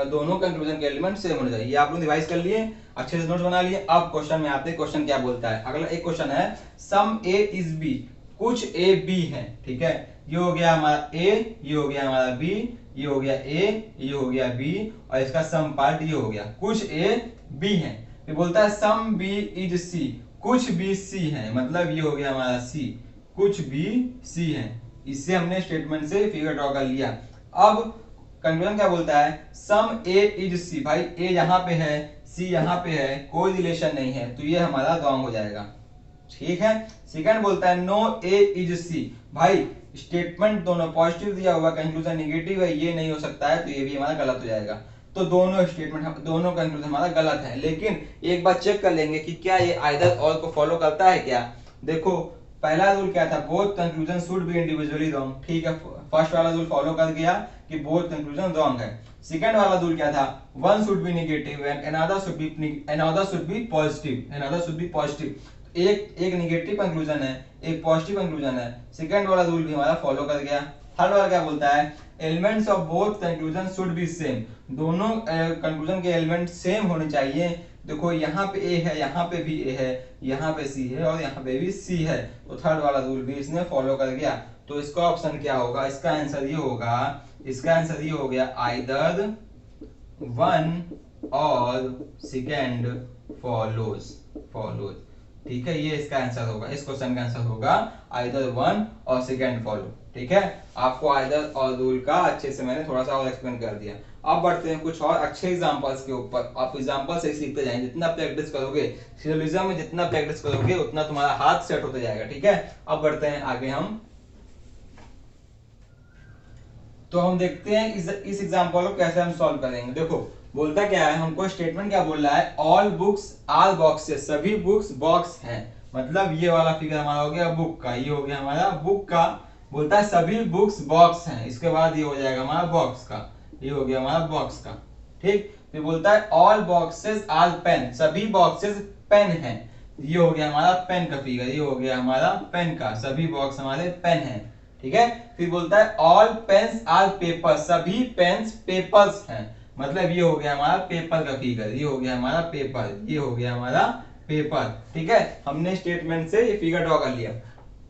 दोनों कंक्लूजन के एलिमेंट सेम होने चाहिए। ये आप लोग रिवाइज कर लिए, अच्छे से नोट्स बना लिए। अब क्वेश्चन में आते हैं, क्वेश्चन क्या बोलता है। अगला एक क्वेश्चन है, सम ए इज बी, कुछ ए बी है। ठीक है, ये हो गया हमारा ए, ये हो गया हमारा बी, ये हो गया ए, ये हो गया बी और इसका सम पार्ट ये हो गया, कुछ ए बी है। ये बोलता है सम बी इज सी, कुछ बी सी है, मतलब ये हो गया हमारा सी, कुछ बी सी है। इससे हमने स्टेटमेंट से फिगर ड्रॉ कर लिया। अब कंक्लूजन क्या बोलता है, सम ए इज सी, भाई ए यहाँ पे है, सी यहाँ पे है, कोई रिलेशन नहीं है, तो ये हमारा रॉन्ग हो जाएगा। ठीक है, सेकंड बोलता है नो ए इज सी, भाई स्टेटमेंट दोनों पॉजिटिव दिया हुआ, कंक्लूजन नेगेटिव है, ये नहीं हो सकता है, तो ये भी हमारा गलत हो जाएगा। तो दोनों स्टेटमेंट, दोनों कंक्लूजन हमारा गलत है। लेकिन एक बार चेक कर लेंगे कि क्या ये आइदर ऑल को फॉलो करता है क्या। देखो, पहला रूल क्या था, both conclusion should be individually wrong. ठीक है, फर्स्ट वाला रूल फॉलो कर गया कि बोथ कंक्लूजन रॉन्ग है। सेकंड वाला रूल क्या था, one should be negative and another should be positive. एक नेगेटिव कंक्लूजन है, एक पॉजिटिव कंक्लूजन है, सेकंड वाला रूल भी हमारा फॉलो कर गया। थर्ड वाला क्या बोलता है, elements of both conclusion should be same, दोनों कंक्लूजन के एलिमेंट सेम होने चाहिए। देखो यहाँ पे ए है, यहाँ पे भी ए है, यहाँ पे सी है और यहाँ पे भी सी है, तो थर्ड वाला रूल भी इसने फॉलो कर गया। तो इसका ऑप्शन क्या होगा, इसका आंसर ये होगा, इसका आंसर ये हो गया, आइदर वन और सेकंड फॉलोज। ठीक है, ये इसका आंसर होगा, इस क्वेश्चन का आंसर होगा आइदर वन और सेकंड फॉलो। ठीक है, आपको आइदर और रूल का अच्छे से मैंने थोड़ा सा और एक्सप्लेन कर दिया। अब बढ़ते हैं कुछ और अच्छे एग्जांपल्स के ऊपर। आप एग्जांपल से सीखते जाएंगे, जितना प्रैक्टिस करोगे सिलोजिज्म में, जितना प्रैक्टिस करोगे उतना तुम्हारा हाथ सेट होता जाएगा। ठीक है, अब बढ़ते हैं आगे हम देखते हैं इस एग्जांपल को कैसे हम सॉल्व करेंगे। देखो बोलता क्या है, हमको स्टेटमेंट क्या बोल रहा है, ऑल बुक्स आर बॉक्सेस, सभी बुक्स बॉक्स हैं, मतलब ये वाला फिगर हमारा हो गया बुक का, ये हो गया हमारा बुक का। बोलता है सभी बुक्स बॉक्स हैं, इसके बाद ये हो जाएगा हमारा बॉक्स का, ये हो गया हमारा बॉक्स का। ठीक, फिर बोलता है ऑल बॉक्सेस आर पेन, सभी बॉक्सेस पेन हैं, ये हो गया हमारा पेन का फिगर, ये हो गया हमारा पेन का, सभी बॉक्स हमारे पेन हैं। ठीक है, फिर बोलता है ऑल पेन्स आर पेपर, सभी पेन्स पेपर्स हैं, मतलब ये हो गया हमारा पेपर का फिगर, ये हो गया हमारा पेपर, ये हो गया हमारा पेपर। ठीक है, हमने स्टेटमेंट से ये फिगर ड्रॉ कर लिया।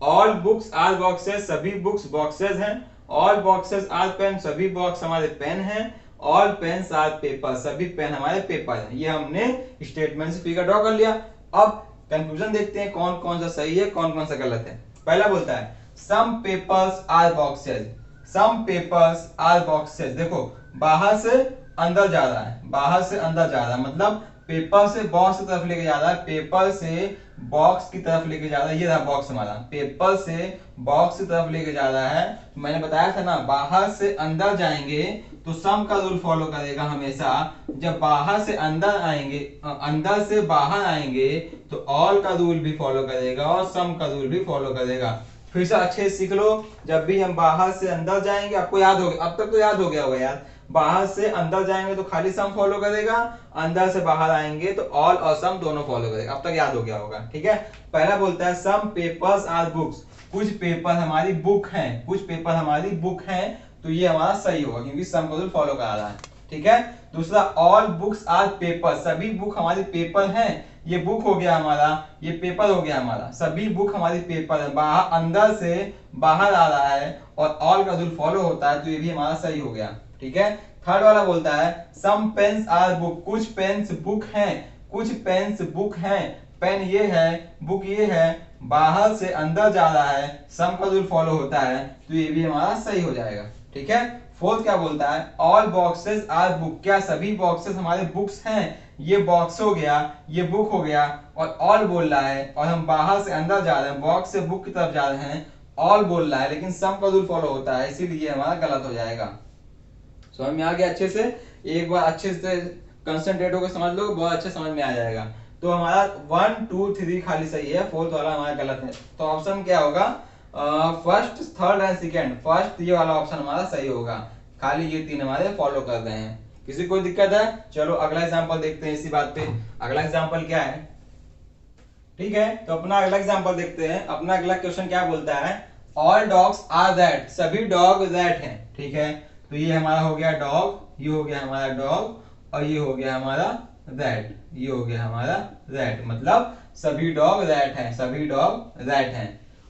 ऑल बुक्स आर बॉक्सेस, सभी बुक्स बॉक्सेस हैं, ऑल बॉक्सेस आर पेन, सभी बॉक्स हमारे पेन हैं, ऑल पेन्स आर पेपर, सभी पेन हमारे पेपर हैं। ये हमने स्टेटमेंट से फिगर ड्रॉ कर लिया। अब कंक्लूजन देखते हैं कौन कौन सा सही है, कौन कौन सा गलत है। पहला बोलता है some papers are boxes, some papers are boxes, देखो बाहर से अंदर जा रहा है, बाहर से अंदर जा रहा है, मतलब पेपर से बॉक्स की तरफ लेके जा रहा है, पेपर से बॉक्स की तरफ लेके जा रहा है, ये रहा बॉक्स हमारा, पेपर से बॉक्स की तरफ लेके जा रहा है। मैंने बताया था ना, बाहर से अंदर जाएंगे तो सम का रूल फॉलो करेगा हमेशा, जब बाहर से अंदर आएंगे, अंदर से बाहर आएंगे तो ऑल का रूल भी फॉलो करेगा और सम का रूल भी फॉलो करेगा। फिर से अच्छे से सीख लो। जब भी हम बाहर से अंदर जाएंगे, आपको याद हो गया, अब तक तो याद हो गया होगा यार, बाहर से अंदर जाएंगे तो खाली सम फॉलो करेगा, अंदर से बाहर आएंगे तो ऑल और सम दोनों फॉलो करेगा। अब तक याद हो गया होगा, ठीक है। पहला बोलता है सम पेपर्स आर बुक्स, कुछ पेपर हमारी बुक हैं, कुछ पेपर हमारी बुक हैं, तो ये हमारा सही होगा क्योंकि सम को फॉलो करा रहा है, ठीक है। दूसरा ऑल बुक्स आर पेपर, सभी बुक हमारी पेपर हैं, ये बुक हो गया हमारा, ये पेपर हो गया हमारा, सभी बुक हमारी पेपर है, बाहर अंदर से बाहर आ रहा है और ऑल का रूल फॉलो होता है, तो ये भी हमारा सही हो गया, ठीक है। थर्ड वाला बोलता है सम पेन्स आर बुक, कुछ पेन्स बुक हैं, कुछ पेन्स बुक हैं, पेन ये है, बुक ये है, बाहर से अंदर जा रहा है, सम का रूल फॉलो होता है, तो ये भी हमारा सही हो जाएगा, ठीक है। फोर्थ क्या बोलता है ऑल बॉक्सेस आर बुक, क्या सभी बॉक्सेस हमारे बुक्स हैं, ये बॉक्स हो गया, ये बुक हो गया, और ऑल बोल रहा है और हम बाहर से अंदर जा रहे हैं, बॉक्स से बुक की तरफ जा रहे हैं, ऑल बोल रहा है लेकिन सम का रूल फॉलो होता है, इसीलिए हमारा गलत हो जाएगा। समझ में आ गया अच्छे से, एक बार अच्छे से कंसंट्रेट होकर समझ लो, बहुत अच्छे समझ में आ जाएगा। तो हमारा 1 2 3 खाली सही है, फोर्थ वाला हमारा गलत है, तो ऑप्शन क्या होगा first third and second, first ये वाला ऑप्शन हमारा सही होगा, खाली ये तीन हमारे फॉलो कर रहे हैं। किसी को दिक्कत है? चलो अगला एग्जांपल देखते हैं इसी बात पे। अगला एग्जांपल क्या है, ठीक है, तो अपना अगला एग्जांपल देखते हैं। अपना अगला क्वेश्चन क्या बोलता है ऑल डॉग्स आर दैट, सभी डॉग दैट हैं, ठीक है। तो ये हमारा हो गया डॉग, ये हो गया हमारा डॉग, और ये हो गया हमारा दैट, ये हो गया हमारा दैट, मतलब सभी डॉग दैट हैं, सभी डॉग दैट हैं।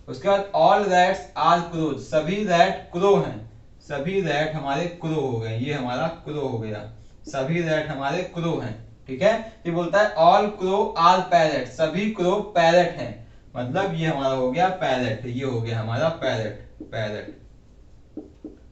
उसके बाद ऑल दैट्स आर क्रोज, सभी दैट क्रो हैं, सभी दैट हमारे क्रो हो गए, ये हमारा क्रो हो गया, सभी दैट हमारे क्रो हैं, ठीक है। ये बोलता है ऑल क्रो आर पैरेट, सभी क्रो पैरेट हैं, मतलब ये हमारा हो गया पैरेट, ये हो गया हमारा पैरेट, पैरेट।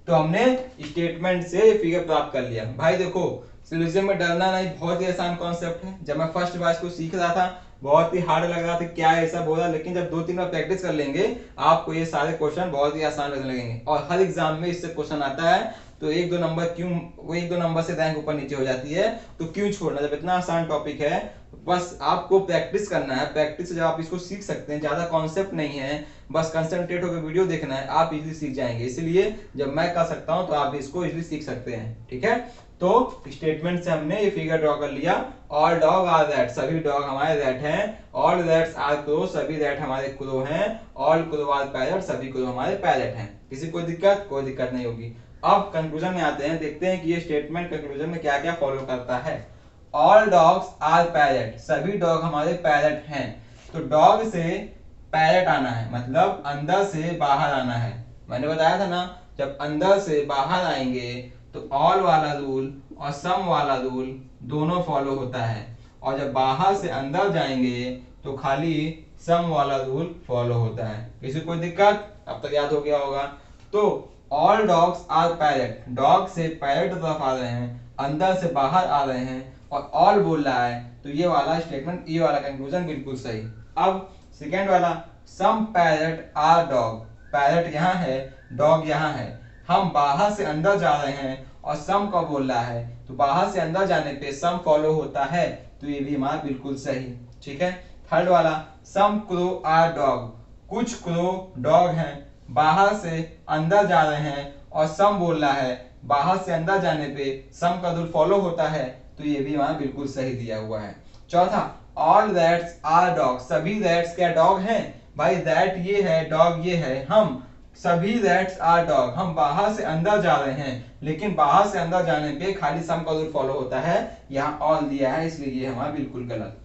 तो हमने स्टेटमेंट से फिगर प्राप्त कर लिया। भाई देखो सिलोजिज्म में डरना नहीं, बहुत ही आसान कॉन्सेप्ट है। जब मैं फर्स्ट बार इसको सीख रहा था बहुत ही हार्ड लग रहा था, क्या ऐसा बोला, लेकिन जब 2-3 बार प्रैक्टिस कर लेंगे आपको ये सारे क्वेश्चन बहुत ही आसान लगने लगेंगे, और हर एग्जाम में इससे क्वेश्चन आता है, तो 1-2 नंबर क्यों, वो 1-2 नंबर से रैंक ऊपर नीचे हो जाती है, तो क्यों छोड़ना, जब इतना आसान टॉपिक है। बस आपको प्रैक्टिस करना है, प्रैक्टिस से जब आप इसको सीख सकते हैं, ज्यादा कॉन्सेप्ट नहीं है, बस कंसंट्रेट होकर वीडियो देखना है, आप इजीली सीख जाएंगे। इसलिए जब मैं कर सकता हूं तो आप इसको इजीली सीख सकते हैं, ठीक है। तो स्टेटमेंट से हमने ये फिगर ड्रॉ कर लिया, ऑल डॉग आर दैट, सभी डॉग हमारे दैट हैं, ऑल दैट्स आर क्रो, सभी दैट हमारे क्रो हैं, ऑल क्रो आर पैरेट, सभी क्रो हमारे पैरेट हैं। किसी कोई दिक्कत नहीं होगी। अब कंक्लूजन में आते हैं, देखते हैं कि ये स्टेटमेंट कंक्लूजन में क्या क्या फॉलो करता है। ऑल डॉग्स आर पैरेट, सभी डॉग हमारे पैरेट हैं, तो डॉग से पैरेट आना है, मतलब अंदर से बाहर आना है। मैंने बताया था ना, जब अंदर से बाहर आएंगे तो ऑल वाला रूल और सम वाला रूल दोनों फॉलो होता है, और जब बाहर से अंदर जाएंगे तो खाली सम वाला रूल फॉलो होता है। किसी कोई दिक्कत? अब तक याद हो गया होगा। तो all dogs are parrot, dog से पैरेट तरफ आ रहे हैं, अंदर से बाहर आ रहे हैं, और ऑल बोल रहा है, तो ये वाला स्टेटमेंट, ये वाला कंक्लूजन बिल्कुल सही। अब सेकेंड वाला सम पैरेट आर डॉग, पैरेट यहाँ है, डॉग यहाँ है, हम बाहर से अंदर जा रहे हैं और सम का बोल रहा है, तो बाहर से अंदर जाने पे सम फॉलो होता है, तो ये भी हमारा बिल्कुल सही, ठीक है। थर्ड वाला सम क्रो आर डॉग, कुछ क्रो डॉग हैं, बाहर से अंदर जा रहे हैं और सम बोल रहा है, बाहर से अंदर जाने पे सम का रूल फॉलो होता है, तो ये भी हमारा बिल्कुल सही दिया हुआ है। चौथा ऑल दैट्स आर डॉग, सभी दैट्स क्या डॉग हैं, भाई दैट ये है, डॉग ये है, हम सभी दैट्स आर डॉग, हम बाहर से अंदर जा रहे हैं, लेकिन बाहर से अंदर जाने पे खाली सम का रूल फॉलो होता है, यहाँ ऑल दिया है, इसलिए ये हमारा बिल्कुल गलत,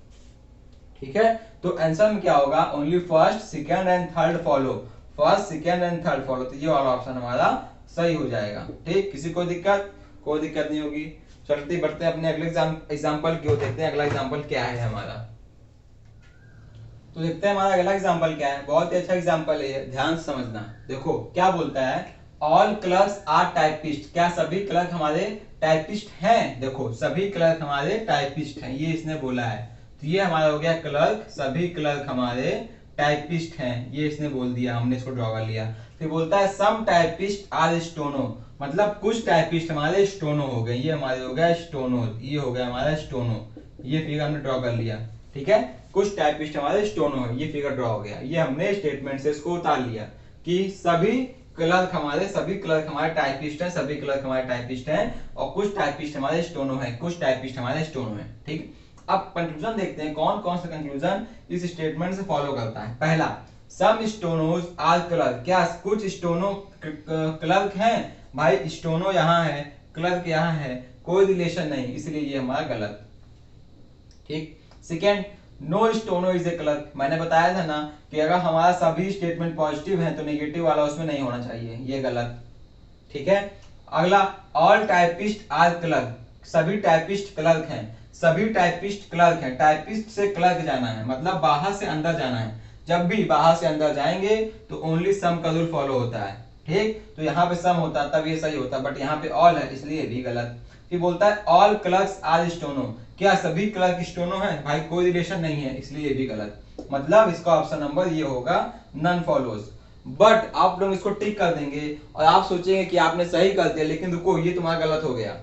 ठीक है। तो आंसर में क्या होगा, only first second and third follow, first second and third follow, तो ये वाला ऑप्शन हमारा सही हो जाएगा, ठीक। किसी को दिक्कत? कोई दिक्कत नहीं होगी। चलते बढ़ते हैं अपने अगले एग्जाम्पल की ओर, देखते हैं अगला एग्जाम्पल क्या है हमारा। तो देखते हैं हमारा अगला एग्जाम्पल क्या है। बहुत ही अच्छा एग्जाम्पल है, ध्यान से समझना। देखो क्या बोलता है, ऑल क्लर्क्स आर टाइपिस्ट, क्या सभी क्लर्क हमारे टाइपिस्ट हैं। देखो सभी क्लर्क हमारे टाइपिस्ट हैं, ये इसने बोला है, तो ये हमारा हो गया क्लर्क, सभी क्लर्क हमारे टाइपिस्ट हैं, ये इसने बोल दिया, हमने इसको ड्रॉ कर लिया। फिर बोलता है सम टाइपिस्ट आर स्टोनो, मतलब कुछ टाइपिस्ट हमारे स्टोनो हो गए, ये हमारे हो गया स्टोनो, ये हो गया हमारा स्टोनो, ये फिगर हमने ड्रॉ कर लिया, ठीक है। कुछ टाइपिस्ट हमारे स्टोनो है, ये फिगर ड्रॉ हो गया, ये हमने स्टेटमेंट से इसको उतार लिया। कि सभी क्लर्क हमारे टाइपिस्ट हैं, सभी क्लर्क हमारे टाइपिस्ट हैं और कुछ टाइपिस्ट हमारे स्टोनो हैं, कुछ टाइपिस्ट हमारे स्टोनो हैं। ठीक, अब कंक्लूजन देखते हैं कौन कौन सा कंक्लूजन इस स्टेटमेंट से फॉलो करता है। पहला, सम स्टोनोज आर क्लर्क, क्या कुछ स्टोनो क्लर्क हैं? भाई स्टोनो यहाँ है, क्लर्क यहाँ है, कोई रिलेशन नहीं, इसलिए ये हमारा गलत। ठीक, second, no stones is a clerk, मैंने बताया था ना कि अगर हमारा सभी स्टेटमेंट पॉजिटिव है तो नेगेटिव वाला उसमें नहीं होना चाहिए, ये गलत। ठीक है, अगला, ऑल टाइपिस्ट आर क्लर्क, सभी टाइपिस्ट क्लर्क हैं, सभी टाइपिस्ट क्लर्क हैं, टाइपिस्ट से क्लर्क जाना है मतलब बाहर से अंदर जाना है, जब भी बाहर से अंदर जाएंगे तो ओनली सम का रूल फॉलो होता है। ठीक, तो यहाँ पे सम होता तब ये सही होता, बट यहाँ पे ऑल है इसलिए भी गलत। फिर बोलता है ऑल क्लर्क्स आर स्टोनो, क्या सभी क्लर्क स्टोनो है? भाई कोई रिलेशन नहीं है, इसलिए भी गलत। मतलब इसका ऑप्शन नंबर ये होगा नन फॉलोज। बट आप लोग इसको टिक कर देंगे और आप सोचेंगे कि आपने सही कर दिया, लेकिन रुको ये तुम्हारा गलत हो गया।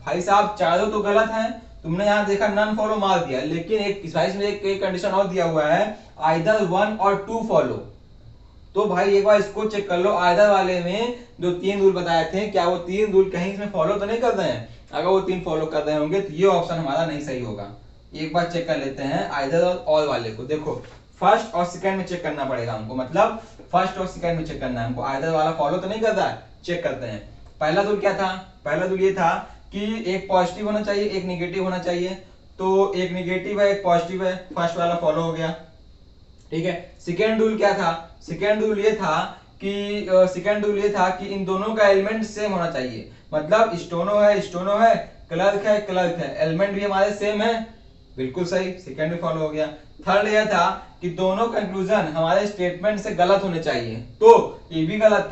भाई साहब चारों तो गलत हैं, तुमने यहाँ देखा नन फॉलो मार दिया, लेकिन एक कंडीशन और दिया हुआ है, आइदर 1 और 2 फॉलो। तो भाई एक बार इसको चेक कर लो, आइदर वाले में जो 3 रूल बताए थे, क्या वो 3 रूल कहीं इसमें फॉलो तो नहीं कर रहे हैं? अगर वो 3 फॉलो कर रहे होंगे तो ये ऑप्शन हमारा नहीं सही होगा। एक बार चेक कर लेते हैं आइदर और ऑल वाले को। देखो फर्स्ट और सेकंड में चेक करना पड़ेगा हमको, मतलब फर्स्ट और सेकंड में चेक करना है हमको, आइदर वाला फॉलो तो नहीं कर रहा है, चेक करते हैं। पहला रूल क्या था? पहला रूल ये था कि एक पॉजिटिव होना चाहिए, एक निगेटिव होना चाहिए, तो एक निगेटिव है एक पॉजिटिव है, फर्स्ट वाला फॉलो हो गया। ठीक है, सेकेंड रूल क्या था? सेकेंड रूल ये था कि इन दोनों का एलिमेंट सेम होना चाहिए, मतलब स्टोनो है, क्लर्क है, एलिमेंट भी हमारे सेम है, बिल्कुल सही, सेकेंड भी फॉलो हो गया। थर्ड यह था कि दोनों कंक्लूजन हमारे स्टेटमेंट से गलत होने चाहिए, तो ये भी गलत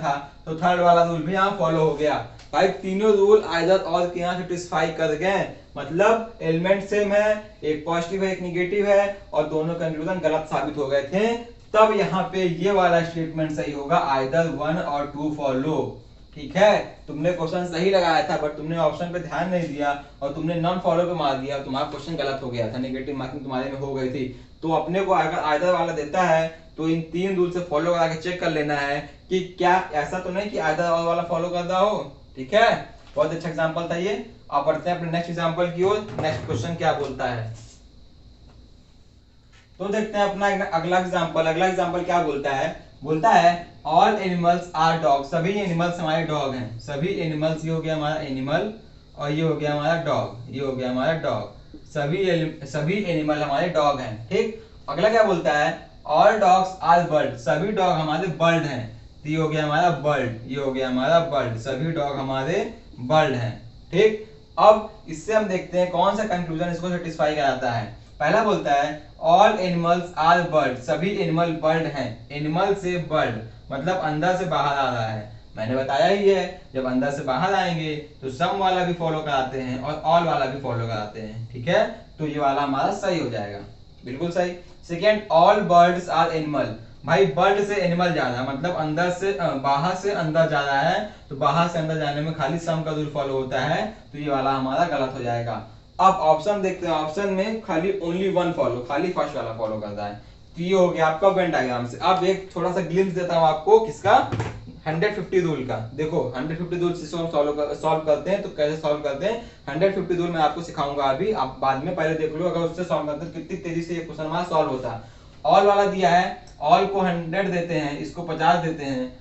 था, तो थर्ड वाला रूल भी यहाँ फॉलो हो गया। भाई तीनों रूल आइदर और के यहाँ सेटिस्फाई कर गए, मतलब एलिमेंट सेम है, एक पॉजिटिव है एक निगेटिव है, और दोनों कंक्लूजन गलत साबित हो गए थे, तब यहाँ पे ये वाला स्टेटमेंट सही होगा, आइदर 1 और 2 फॉलो। ठीक है, तुमने क्वेश्चन सही लगाया था बट तुमने ऑप्शन पे ध्यान नहीं दिया और तुमने नॉन फॉलो पे मार दिया, तुम्हारा क्वेश्चन गलत हो गया था, नेगेटिव मार्किंग तुम्हारे में हो गई थी। तो अपने को अगर आइदर वाला देता है तो इन 3 रूल से फॉलो करा के चेक कर लेना है कि क्या ऐसा तो नहीं कि आइदर वाला फॉलो कर रहा हो। ठीक है, बहुत अच्छा एग्जांपल था ये। आप बढ़ते हैं अपने नेक्स्ट एग्जांपल की ओर। नेक्स्ट क्वेश्चन क्या बोलता है तो देखते हैं अपना अगला एग्जांपल क्या बोलता है ऑल एनिमल्स आर डॉग, सभी एनिमल्स हमारे डॉग हैं, सभी एनिमल्स, ये हो गया हमारा एनिमल और ये हो गया हमारा डॉग, सभी एनिमल हमारे डॉग हैं। ठीक, अगला क्या बोलता है ऑल डॉग्स आर बर्ड, सभी डॉग हमारे बर्ड हैं, तो ये हो गया हमारा बर्ड, सभी डॉग हमारे बर्ड हैं। ठीक, अब इससे हम देखते हैं कौन सा कंक्लूजन इसको सेटिस्फाई कराता है। पहला बोलता है ऑल एनिमल्स आर बर्ड, सभी एनिमल बर्ड हैं, एनिमल से बर्ड मतलब अंदर से बाहर आ रहा है, मैंने बताया ही है जब अंदर से बाहर आएंगे तो सम वाला भी फॉलो कराते हैं और ऑल वाला भी फॉलो कराते हैं। ठीक है, तो ये वाला हमारा सही हो जाएगा, बिल्कुल सही। Second, all birds are animal, भाई बर्ड से एनिमल जा रहा है, मतलब अंदर से बाहर से अंदर जा रहा है, तो बाहर से अंदर जाने में खाली सम का रूल फॉलो होता है, तो ये वाला हमारा गलत हो जाएगा। अब ऑप्शन देखते हैं, ऑप्शन में खाली ओनली 1 फॉलो, खाली फर्स्ट वाला फॉलो करता है, तो ये हो गया आपका वेन डायग्राम से। अब एक थोड़ा सा ग्लिम्स देता हूं आपको किसका, 150 रूल का। देखो 150 रूल से सॉल्व करते हैं, तो कैसे सॉल्व करते हैं 150 रूल मैं आपको सिखाऊंगा अभी, आप बाद में पहले देख लो, अगर उससे सॉल्व करते हैं कितनी तेजी से ये क्वेश्चन हमारा सॉल्व होता है। ऑल वाला दिया है, ऑल को 100 देते हैं, इसको 50 देते हैं,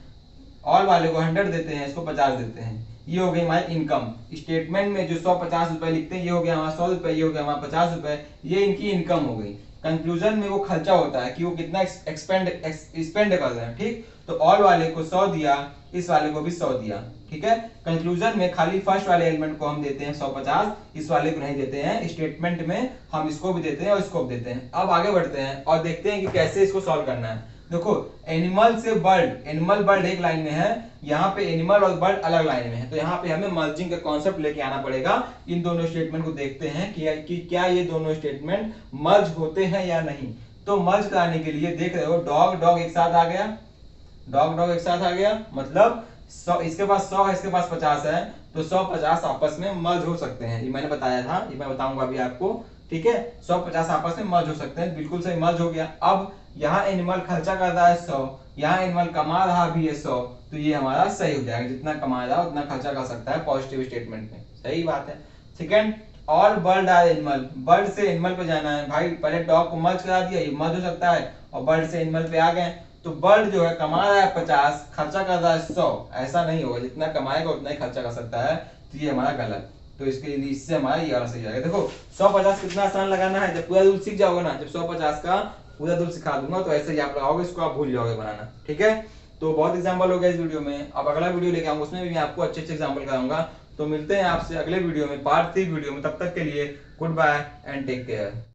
ऑल वाले को 100 देते हैं, इसको 50 देते हैं, ये हो गई हमारी इनकम। स्टेटमेंट में जो 150 रुपए लिखते हैं ये हो गया हमारा 100 रुपए, ये हो गया हमारा 50 रुपए, ये इनकी इनकम हो गई। कंक्लूजन में वो खर्चा होता है कि वो कितना स्पेंड कर रहे हैं। ठीक, तो ऑल वाले को 100 दिया, इस वाले को भी 100 दिया। ठीक है, कंक्लूजन में खाली फर्स्ट वाले एलिमेंट को हम देते हैं 150, इस वाले को नहीं देते हैं, स्टेटमेंट में हम इसको भी देते हैं और इसको भी देते हैं। अब आगे बढ़ते हैं और देखते हैं कि कैसे इसको सॉल्व करना है। देखो एनिमल से बर्ड, एनिमल बर्ड एक लाइन में है, यहाँ पे एनिमल और बर्ड अलग लाइन में है, तो यहाँ पे हमें मर्जिंग का कॉन्सेप्ट लेके आना पड़ेगा। इन दोनों स्टेटमेंट को देखते हैं कि क्या ये दोनों स्टेटमेंट मर्ज होते हैं या नहीं। तो मर्ज कराने के लिए देख रहे हो डॉग एक साथ आ गया, डॉग एक साथ आ गया, मतलब 100, इसके पास 100 है, इसके पास 50 है, तो 100-50 आपस में मर्ज हो सकते हैं, ये मैंने बताया था, ये मैं बताऊंगा अभी आपको। ठीक है, 100-50 आपस में मर्ज हो सकते हैं, बिल्कुल सही, मर्ज हो गया। अब यहाँ एनिमल खर्चा कर रहा है 100, यहाँ एनिमल कमा रहा भी है 100, तो ये हमारा सही हो जाएगा, जितना कमा रहा उतना खर्चा कर सकता है पॉजिटिव स्टेटमेंट में, सही बात है। Second, all bird are animal, bird से एनिमल पे जाना है भाई, पहले डॉग को मर्ज करा दिया, ये मर्ज हो सकता है, और बर्ड से एनिमल पे आ गए, तो बर्ड जो है कमा रहा है 50, खर्चा कर रहा है 100, ऐसा नहीं होगा, जितना कमाएगा उतना ही खर्चा कर सकता है, तो ये हमारा गलत। तो इसके लिए इससे हमारा ये वाला सही जाएगा। देखो 150 कितना आसान लगाना है, जब पूरा रूल सीख जाओगे ना, जब 150 का पूरा रूल सिखा दूंगा तो ऐसे ही आप लगाओगे, इसको आप भूल जाओगे बनाना, ठीक है। तो बहुत एग्जाम्पल हो गया इस वीडियो में, अब अगला वीडियो लेके आऊंगा, उसमें भी मैं आपको अच्छे अच्छे एग्जाम्पल कराऊंगा। तो मिलते हैं आपसे अगले वीडियो में, पार्ट 3 वीडियो में, तब तक के लिए goodbye and take care.